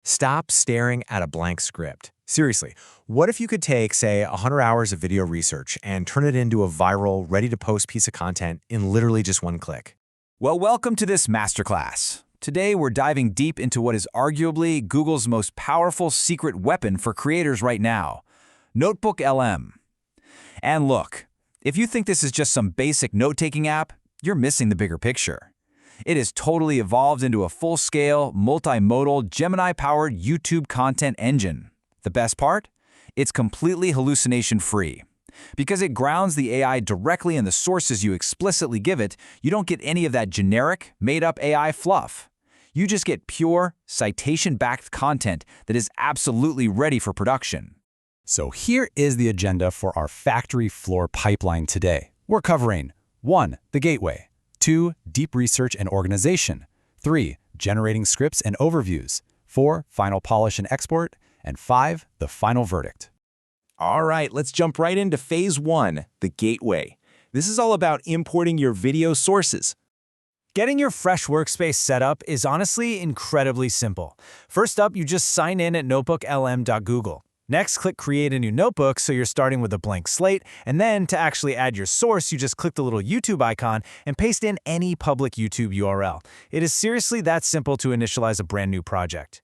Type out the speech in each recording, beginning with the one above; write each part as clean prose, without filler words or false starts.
Stop staring at a blank script. Seriously, what if you could take, say, 100 hours of video research and turn it into a viral, ready-to-post piece of content in literally just one click? Well, welcome to this masterclass. Today, we're diving deep into what is arguably Google's most powerful secret weapon for creators right now, Notebooklm. And look, if you think this is just some basic note-taking app, you're missing the bigger picture. It has totally evolved into a full-scale, multimodal, Gemini-powered YouTube content engine. The best part? It's completely hallucination-free. Because it grounds the AI directly in the sources you explicitly give it, you don't get any of that generic, made-up AI fluff. You just get pure, citation-backed content that is absolutely ready for production. So here is the agenda for our factory floor pipeline today. We're covering 1. The gateway, 2. Deep research and organization, 3. Generating scripts and overviews, 4. Final polish and export, and 5. The final verdict. All right, let's jump right into phase 1, the gateway. This is all about importing your video sources. Getting your fresh workspace set up is honestly incredibly simple. First up, you just sign in at notebooklm.google. Next, click Create a new notebook so you're starting with a blank slate, and then to actually add your source, you just click the little YouTube icon and paste in any public YouTube URL. It is seriously that simple to initialize a brand new project.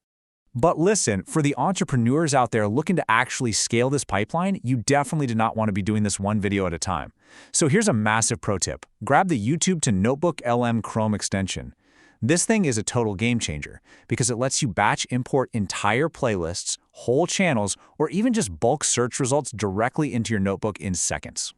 But listen, for the entrepreneurs out there looking to actually scale this pipeline, you definitely do not want to be doing this one video at a time. So here's a massive pro tip. Grab the YouTube to Notebooklm Chrome extension. This thing is a total game changer because it lets you batch import entire playlists, whole channels, or even just bulk search results directly into your notebook in seconds.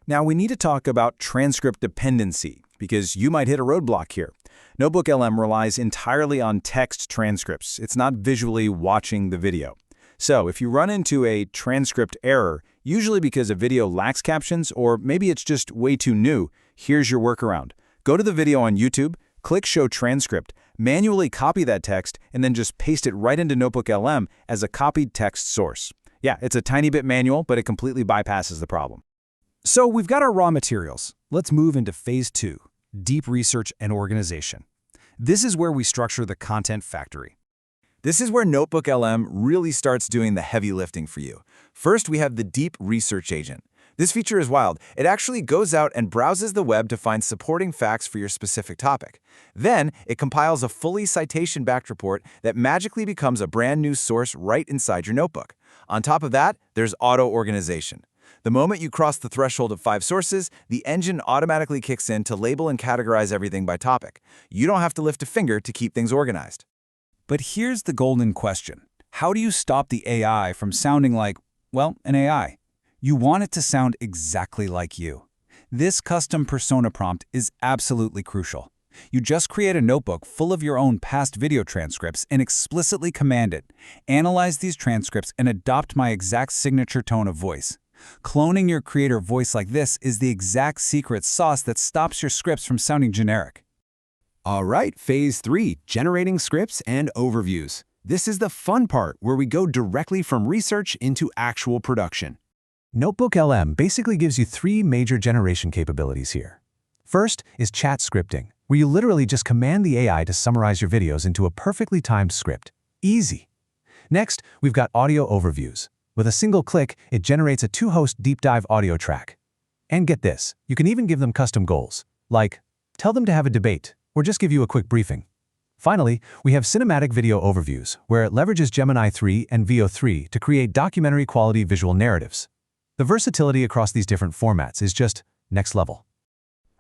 Now we need to talk about transcript dependency because you might hit a roadblock here. Notebooklm relies entirely on text transcripts. It's not visually watching the video. So if you run into a transcript error, usually because a video lacks captions or maybe it's just way too new, here's your workaround. Go to the video on YouTube, click Show Transcript, manually copy that text, and then just paste it right into Notebooklm as a copied text source. Yeah, it's a tiny bit manual, but it completely bypasses the problem. So we've got our raw materials. Let's move into phase 2, deep research and organization. This is where we structure the content factory. This is where Notebooklm really starts doing the heavy lifting for you. First, we have the Deep Research Agent. This feature is wild. It actually goes out and browses the web to find supporting facts for your specific topic. Then, it compiles a fully citation-backed report that magically becomes a brand new source right inside your notebook. On top of that, there's auto-organization. The moment you cross the threshold of 5 sources, the engine automatically kicks in to label and categorize everything by topic. You don't have to lift a finger to keep things organized. But here's the golden question. How do you stop the AI from sounding like, well, an AI? You want it to sound exactly like you. This custom persona prompt is absolutely crucial. You just create a notebook full of your own past video transcripts and explicitly command it. Analyze these transcripts and adopt my exact signature tone of voice. Cloning your creator voice like this is the exact secret sauce that stops your scripts from sounding generic. All right, phase 3, generating scripts and overviews. This is the fun part where we go directly from research into actual production. Notebooklm basically gives you 3 major generation capabilities here. First is chat scripting, where you literally just command the AI to summarize your videos into a perfectly timed script. Easy. Next, we've got audio overviews. With a single click, it generates a 2-host deep dive audio track. And get this, you can even give them custom goals, like tell them to have a debate, or just give you a quick briefing. Finally, we have cinematic video overviews, where it leverages Gemini 3 and Veo 3 to create documentary-quality visual narratives. The versatility across these different formats is just next level.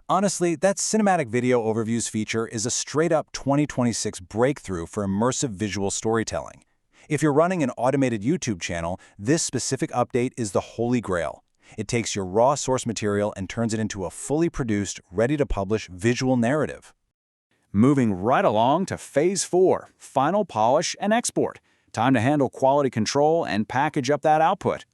Honestly, that cinematic video overviews feature is a straight-up 2026 breakthrough for immersive visual storytelling. If you're running an automated YouTube channel, this specific update is the holy grail. It takes your raw source material and turns it into a fully produced, ready-to-publish visual narrative. Moving right along to phase 4, final polish and export. Time to handle quality control and package up that output.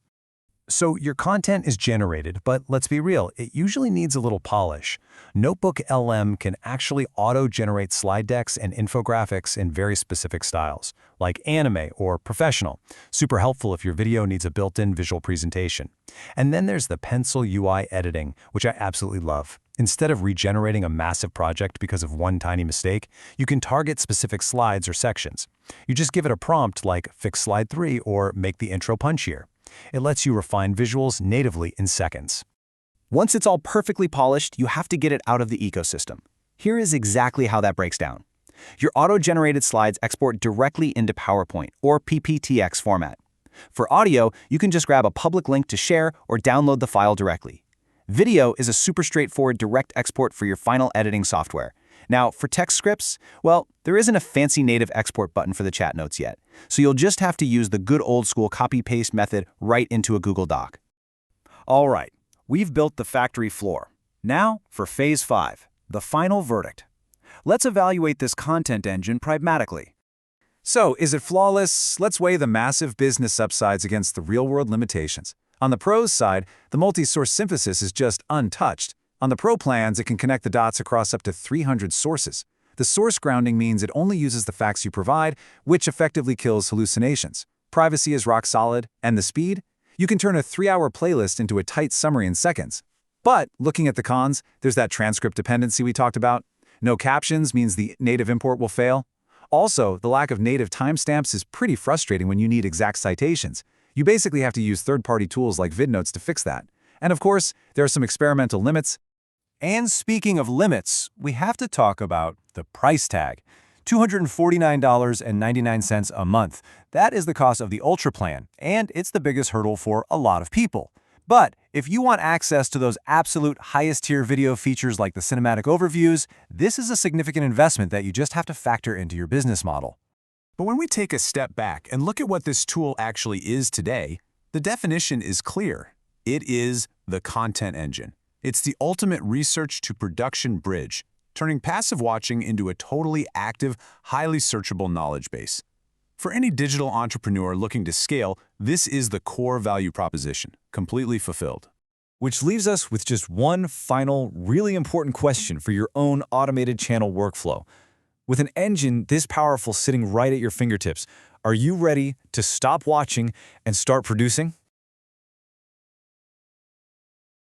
So your content is generated, but let's be real, it usually needs a little polish. Notebooklm can actually auto-generate slide decks and infographics in very specific styles, like anime or professional. Super helpful if your video needs a built-in visual presentation. And then there's the pencil UI editing, which I absolutely love. Instead of regenerating a massive project because of one tiny mistake, you can target specific slides or sections. You just give it a prompt like fix slide 3 or make the intro punchier. It lets you refine visuals natively in seconds. Once it's all perfectly polished, you have to get it out of the ecosystem. Here is exactly how that breaks down. Your auto-generated slides export directly into PowerPoint or PPTX format. For audio, you can just grab a public link to share or download the file directly. Video is a super straightforward direct export for your final editing software. Now, for text scripts, well, there isn't a fancy native export button for the chat notes yet, so you'll just have to use the good old-school copy-paste method right into a Google Doc. All right, we've built the factory floor. Now for Phase 5, the final verdict. Let's evaluate this content engine pragmatically. So, is it flawless? Let's weigh the massive business upsides against the real-world limitations. On the pros side, the multi-source synthesis is just untouched. On the pro plans, it can connect the dots across up to 300 sources. The source grounding means it only uses the facts you provide, which effectively kills hallucinations. Privacy is rock solid, and the speed? You can turn a 3-hour playlist into a tight summary in seconds. But, looking at the cons, there's that transcript dependency we talked about. No captions means the native import will fail. Also, the lack of native timestamps is pretty frustrating when you need exact citations. You basically have to use third-party tools like VidNotes to fix that. And of course, there are some experimental limits. And speaking of limits, we have to talk about the price tag. $249.99 a month. That is the cost of the Ultra plan, and it's the biggest hurdle for a lot of people. But if you want access to those absolute highest-tier video features like the cinematic overviews, this is a significant investment that you just have to factor into your business model. But when we take a step back and look at what this tool actually is today, the definition is clear. It is the content engine. It's the ultimate research-to-production bridge, turning passive watching into a totally active, highly searchable knowledge base. For any digital entrepreneur looking to scale, this is the core value proposition, completely fulfilled. Which leaves us with just one final, really important question for your own automated channel workflow. With an engine this powerful sitting right at your fingertips, are you ready to stop watching and start producing?